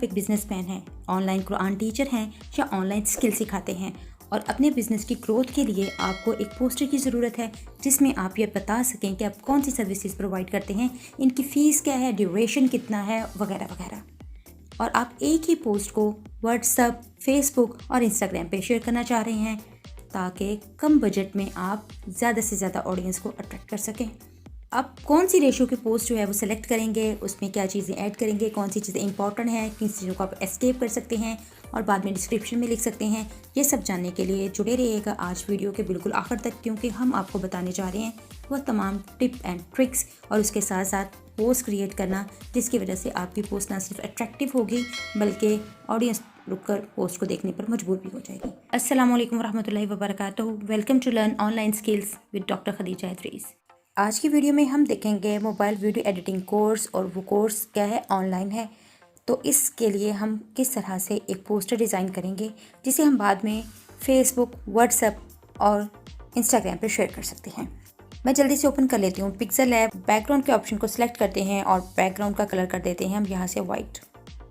आप एक बिजनेसमैन हैं, ऑनलाइन कुरान टीचर हैं या ऑनलाइन स्किल सिखाते हैं और अपने बिजनेस की ग्रोथ के लिए आपको एक पोस्टर की ज़रूरत है जिसमें आप ये बता सकें कि आप कौन सी सर्विसेज प्रोवाइड करते हैं, इनकी फ़ीस क्या है, ड्यूरेशन कितना है, वगैरह वगैरह। और आप एक ही पोस्ट को व्हाट्सएप, फेसबुक और इंस्टाग्राम पे शेयर करना चाह रहे हैं ताकि कम बजट में आप ज़्यादा से ज़्यादा ऑडियंस को अट्रैक्ट कर सकें। आप कौन सी रेशो की पोस्ट जो है वो सिलेक्ट करेंगे, उसमें क्या चीज़ें ऐड करेंगे, कौन सी चीज़ें इंपॉर्टेंट हैं, किन चीज़ों को आप एस्केप कर सकते हैं और बाद में डिस्क्रिप्शन में लिख सकते हैं, ये सब जानने के लिए जुड़े रहिएगा आज वीडियो के बिल्कुल आखिर तक, क्योंकि हम आपको बताने जा रहे हैं वह तमाम टिप एंड ट्रिक्स और उसके साथ साथ पोस्ट क्रिएट करना जिसकी वजह से आपकी पोस्ट ना सिर्फ अट्रैक्टिव होगी बल्कि ऑडियंस रुककर पोस्ट को देखने पर मजबूर भी हो जाएगी। अस्सलाम वालेकुम रहमतुल्लाहि व बरकातहू। Welcome to learn online skills with doctor Khadija Idris. आज की वीडियो में हम देखेंगे मोबाइल वीडियो एडिटिंग कोर्स, और वो कोर्स क्या है, ऑनलाइन है। तो इसके लिए हम किस तरह से एक पोस्टर डिज़ाइन करेंगे जिसे हम बाद में फेसबुक, व्हाट्सएप और इंस्टाग्राम पर शेयर कर सकते हैं। मैं जल्दी से ओपन कर लेती हूँ पिक्सेल ऐप। बैकग्राउंड के ऑप्शन को सिलेक्ट करते हैं और बैकग्राउंड का कलर कर देते हैं हम यहाँ से वाइट।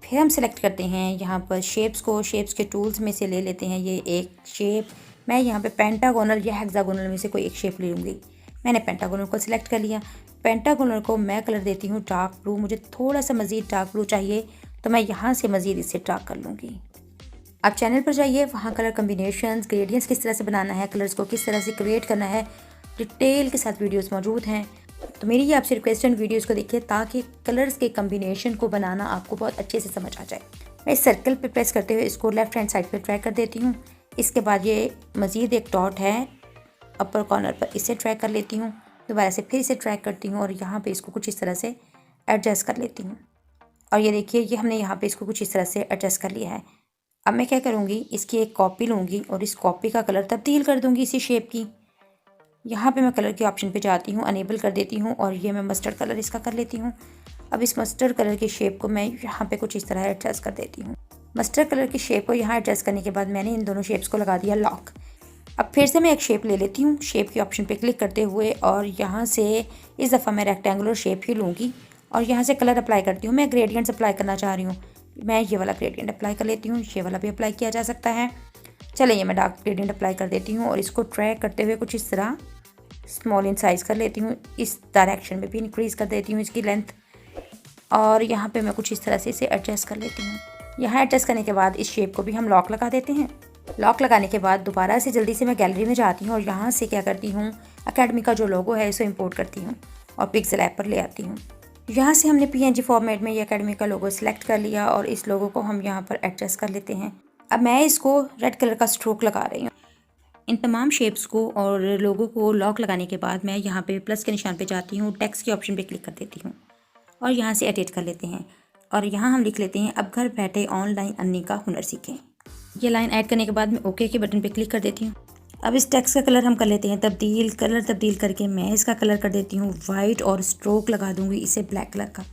फिर हम सेलेक्ट करते हैं यहाँ पर शेप्स को, शेप्स के टूल्स में से ले लेते हैं ये एक शेप। मैं यहाँ पे पेंटागोनल या हेक्सागोनल में से कोई एक शेप ले लूँगी। मैंने पेंटागोनल को सिलेक्ट कर लिया। पेंटागोनल को मैं कलर देती हूँ डार्क ब्लू। मुझे थोड़ा सा मज़ीद डार्क ब्लू चाहिए तो मैं यहाँ से मज़ीद इसे डार्क कर लूँगी। आप चैनल पर जाइए, वहाँ कलर कम्बिनेशंस, ग्रेडियंट्स किस तरह से बनाना है, कलर्स को किस तरह से क्रिएट करना है, डिटेल के साथ वीडियोस मौजूद हैं। तो मेरी ये आपसे रिक्वेस्ट है वीडियोस को देखिए ताकि कलर्स के कम्बिनेशन को बनाना आपको बहुत अच्छे से समझ आ जाए। मैं इस सर्कल पे प्रेस करते हुए इसको लेफ्ट हैंड साइड पे ट्रैक कर देती हूँ। इसके बाद ये मज़ीद एक डॉट है अपर कॉर्नर पर, इसे ट्रैक कर लेती हूँ। दोबारा से फिर इसे ट्रैक करती हूँ और यहाँ पे इसको कुछ इस तरह से एडजस्ट कर लेती हूँ। और ये देखिए, ये हमने यहाँ पे इसको कुछ इस तरह से एडजस्ट कर लिया है। अब मैं क्या करूँगी, इसकी एक कॉपी लूँगी और इस कॉपी का कलर तब्दील कर दूँगी इसी शेप की। यहाँ पे मैं कलर के ऑप्शन पे जाती हूँ, अनेबल कर देती हूँ और ये मैं मस्टर्ड कलर इसका कर लेती हूँ। अब इस मस्टर्ड कलर की शेप को मैं यहाँ पे कुछ इस तरह एडजस्ट कर देती हूँ। मस्टर्ड कलर की शेप को यहाँ एडजस्ट करने के बाद मैंने इन दोनों शेप्स को लगा दिया लॉक। अब फिर से मैं एक शेप ले लेती हूँ, शेप के ऑप्शन पे क्लिक करते हुए, और यहाँ से इस दफ़ा मैं रेक्टेंगुलर शेप ही लूँगी और यहाँ से कलर अप्लाई करती हूँ। मैं ग्रेडियंट्स अप्लाई करना चाह रही हूँ, मैं ये वाला ग्रेडियंट अप्लाई कर लेती हूँ। ये वाला भी अप्लाई किया जा सकता है। चलिए, ये मैं डार्क ग्रेडियंट अप्लाई कर देती हूँ और इसको ट्रैक करते हुए कुछ इस तरह स्मॉल इन साइज़ कर लेती हूँ। इस डायरेक्शन में भी इंक्रीज़ कर देती हूँ इसकी लेंथ, और यहाँ पे मैं कुछ इस तरह से इसे एडजस्ट कर लेती हूँ। यहाँ एडजस्ट करने के बाद इस शेप को भी हम लॉक लगा देते हैं। लॉक लगाने के बाद दोबारा से जल्दी से मैं गैलरी में जाती हूँ और यहाँ से क्या करती हूँ, अकेडमी का जो लोगो है इसे इंपोर्ट करती हूँ और पिक्सेल ऐप पर ले आती हूँ। यहाँ से हमने PNG फॉर्मेट में ये अकेडमी का लोगो सिलेक्ट कर लिया और इस लोगो को हम यहाँ पर एडजस्ट कर लेते हैं। अब मैं इसको रेड कलर का स्ट्रोक लगा रही हूँ। इन तमाम शेप्स को और लोगों को लॉक लगाने के बाद मैं यहाँ पे प्लस के निशान पे जाती हूँ, टेक्स्ट के ऑप्शन पे क्लिक कर देती हूँ और यहाँ से एडिट कर लेते हैं। और यहाँ हम लिख लेते हैं, अब घर बैठे ऑनलाइन अर्निंग का हुनर सीखें। ये लाइन ऐड करने के बाद मैं ओके के बटन पे क्लिक कर देती हूँ। अब इस टेक्स्ट का कलर हम कर लेते हैं तब्दील। कलर तब्दील करके मैं इसका कलर कर देती हूँ वाइट और स्ट्रोक लगा दूँगी इसे ब्लैक कलर का।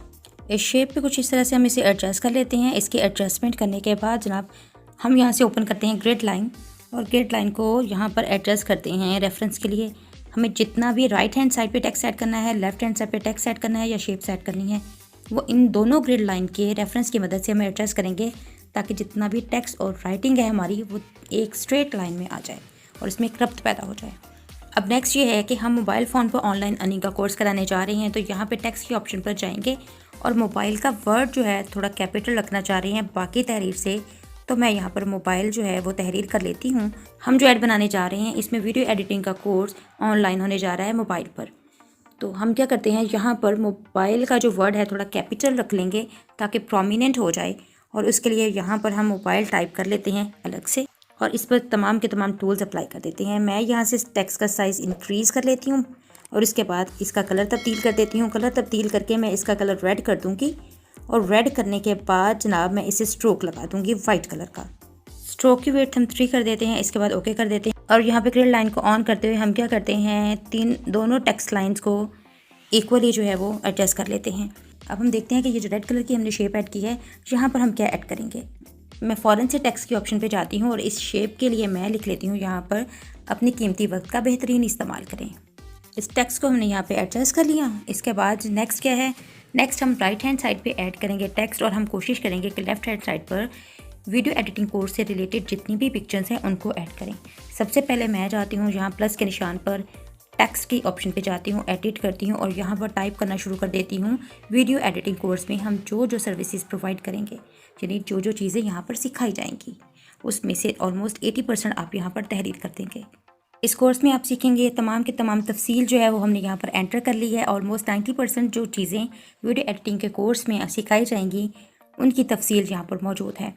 इस शेप पे कुछ इस तरह से हम इसे एडजस्ट कर लेते हैं। इसकी एडजस्टमेंट करने के बाद जनाब हम यहाँ से ओपन करते हैं ग्रिड लाइन और ग्रिड लाइन को यहाँ पर एडजस्ट करते हैं रेफरेंस के लिए। हमें जितना भी राइट हैंड साइड पे टेक्स्ट ऐड करना है, लेफ्ट हैंड साइड पे टेक्स्ट ऐड करना है या शेप्स ऐड करनी है, वो इन दोनों ग्रिड लाइन के रेफरेंस की मदद से हम एडजस्ट करेंगे ताकि जितना भी टेक्स्ट और राइटिंग है हमारी वो एक स्ट्रेट लाइन में आ जाए और इसमें एक रब्त पैदा हो जाए। अब नेक्स्ट ये है कि हम मोबाइल फ़ोन पर ऑनलाइन अर्निंग का कोर्स कराने जा रहे हैं, तो यहाँ पे टेक्स्ट के ऑप्शन पर जाएंगे और मोबाइल का वर्ड जो है थोड़ा कैपिटल रखना चाह रहे हैं बाकी तहरीर से, तो मैं यहाँ पर मोबाइल जो है वो तहरीर कर लेती हूँ। हम जो ऐड बनाने जा रहे हैं इसमें वीडियो एडिटिंग का कोर्स ऑनलाइन होने जा रहा है मोबाइल पर। तो हम क्या करते हैं, यहाँ पर मोबाइल का जो वर्ड है थोड़ा कैपिटल रख लेंगे ताकि प्रोमिनेंट हो जाए, और उसके लिए यहाँ पर हम मोबाइल टाइप कर लेते हैं अलग से और इस पर तमाम के तमाम टूल्स अप्लाई कर देते हैं। मैं यहाँ से टेक्स्ट का साइज़ इंक्रीज़ कर लेती हूँ और इसके बाद इसका कलर तब्दील कर देती हूँ। कलर तब्दील करके मैं इसका कलर रेड कर दूँगी और रेड करने के बाद जनाब मैं इसे स्ट्रोक लगा दूँगी वाइट कलर का। स्ट्रोक की वेट हम 3 कर देते हैं। इसके बाद ओके कर देते हैं और यहाँ पे ग्रिड लाइन को ऑन करते हुए हम क्या करते हैं, दोनों टेक्स्ट लाइन्स को इक्वली जो है वो एडजस्ट कर लेते हैं। अब हम देखते हैं कि ये जो रेड कलर की हमने शेप ऐड की है, यहाँ पर हम क्या ऐड करेंगे। मैं फ़ौरन से टेक्स्ट के ऑप्शन पे जाती हूँ और इस शेप के लिए मैं लिख लेती हूँ यहाँ पर, अपनी कीमती वक्त का बेहतरीन इस्तेमाल करें। इस टेक्स्ट को हमने यहाँ पे एडजस्ट कर लिया। इसके बाद नेक्स्ट क्या है, नेक्स्ट हम राइट हैंड साइड पे ऐड करेंगे टेक्स्ट और हम कोशिश करेंगे कि लेफ्ट हैंड साइड पर वीडियो एडिटिंग कोर्स से रिलेटेड जितनी भी पिक्चर्स हैं उनको ऐड करें। सबसे पहले मैं जाती हूँ यहाँ प्लस के निशान पर, टेक्स्ट की ऑप्शन पे जाती हूँ, एडिट करती हूँ और यहाँ पर टाइप करना शुरू कर देती हूँ वीडियो एडिटिंग कोर्स में हम जो जो सर्विसेज प्रोवाइड करेंगे, यानी जो जो चीज़ें यहाँ पर सिखाई जाएंगी उसमें से ऑलमोस्ट 80% आप यहाँ पर तहरीर कर देंगे। इस कोर्स में आप सीखेंगे तमाम के तमाम तफसील जो है वो हमने यहाँ पर एंटर कर ली है। ऑलमोस्ट 90% जो चीज़ें वीडियो एडिटिंग के कोर्स में सिखाई जाएंगी उनकी तफसील यहाँ पर मौजूद है।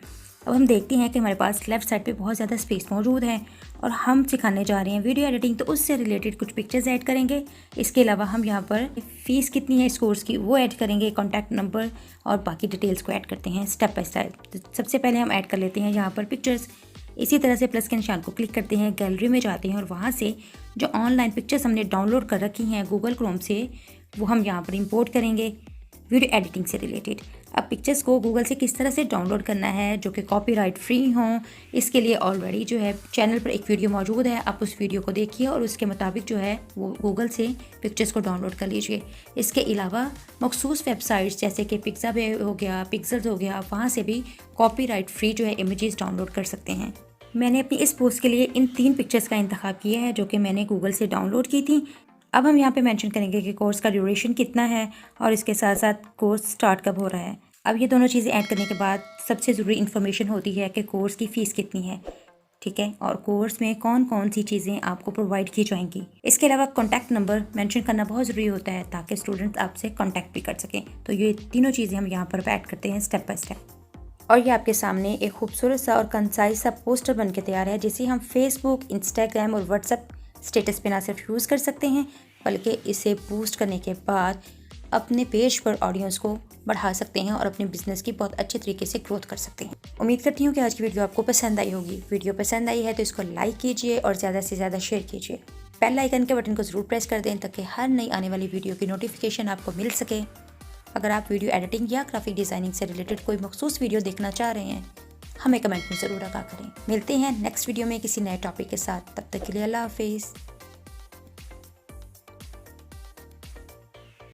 अब हम देखते हैं कि हमारे पास लेफ़्ट साइड पे बहुत ज़्यादा स्पेस मौजूद है और हम सिखाने जा रहे हैं वीडियो एडिटिंग, तो उससे रिलेटेड कुछ पिक्चर्स ऐड करेंगे। इसके अलावा हम यहाँ पर फ़ीस कितनी है इस कोर्स की वो ऐड करेंगे, कॉन्टैक्ट नंबर और बाकी डिटेल्स को ऐड करते हैं स्टेप बाय स्टेप। तो सबसे पहले हम ऐड कर लेते हैं यहाँ पर पिक्चर्स। इसी तरह से प्लस के निशान को क्लिक करते हैं, गैलरी में जाते हैं और वहाँ से जो ऑनलाइन पिक्चर्स हमने डाउनलोड कर रखी हैं गूगल क्रोम से वो हम यहाँ पर इंपोर्ट करेंगे वीडियो एडिटिंग से रिलेटेड। अब पिक्चर्स को गूगल से किस तरह से डाउनलोड करना है जो कि कॉपीराइट फ्री हों, इसके लिए ऑलरेडी जो है चैनल पर एक वीडियो मौजूद है, आप उस वीडियो को देखिए और उसके मुताबिक जो है वो गूगल से पिक्चर्स को डाउनलोड कर लीजिए। इसके अलावा मखसूस वेबसाइट्स जैसे कि पिक्साबे हो गया, पिक्सल्स हो गया, वहाँ से भी कॉपीराइट फ्री जो है इमेजेस डाउनलोड कर सकते हैं। मैंने अपनी इस पोस्ट के लिए इन 3 पिक्चर्स का इंतखाब किया है जो कि मैंने गूगल से डाउनलोड की थी। अब हम यहाँ पे मेंशन करेंगे कि कोर्स का ड्यूरेशन कितना है और इसके साथ साथ कोर्स स्टार्ट कब हो रहा है। अब ये दोनों चीज़ें ऐड करने के बाद सबसे ज़रूरी इन्फॉर्मेशन होती है कि कोर्स की फ़ीस कितनी है, ठीक है, और कोर्स में कौन कौन सी चीज़ें आपको प्रोवाइड की जाएंगी। इसके अलावा कॉन्टैक्ट नंबर मेंशन करना बहुत ज़रूरी होता है ताकि स्टूडेंट्स आपसे कॉन्टैक्ट भी कर सकें। तो ये तीनों चीज़ें हम यहाँ पर ऐड करते हैं स्टेप बाय स्टेप। और ये आपके सामने एक खूबसूरत सा और कंसाइज सा पोस्टर बन के तैयार है जिसे हम फेसबुक, इंस्टाग्राम और व्हाट्सएप स्टेटस पे ना सिर्फ यूज़ कर सकते हैं बल्कि इसे पोस्ट करने के बाद अपने पेज पर ऑडियंस को बढ़ा सकते हैं और अपने बिजनेस की बहुत अच्छे तरीके से ग्रोथ कर सकते हैं। उम्मीद करती हूँ कि आज की वीडियो आपको पसंद आई होगी। वीडियो पसंद आई है तो इसको लाइक कीजिए और ज़्यादा से ज़्यादा शेयर कीजिए। बेल आइकन के बटन को ज़रूर प्रेस कर दें ताकि हर नई आने वाली वीडियो की नोटिफिकेशन आपको मिल सके। अगर आप वीडियो एडिटिंग या ग्राफिक डिज़ाइनिंग से रिलेटेड कोई मखसूस वीडियो देखना चाह रहे हैं हमें कमेंट में ज़रूर आगाह करें। मिलते हैं नेक्स्ट वीडियो में किसी नए टॉपिक के साथ, तब तक के लिए अल्लाह हाफिज़।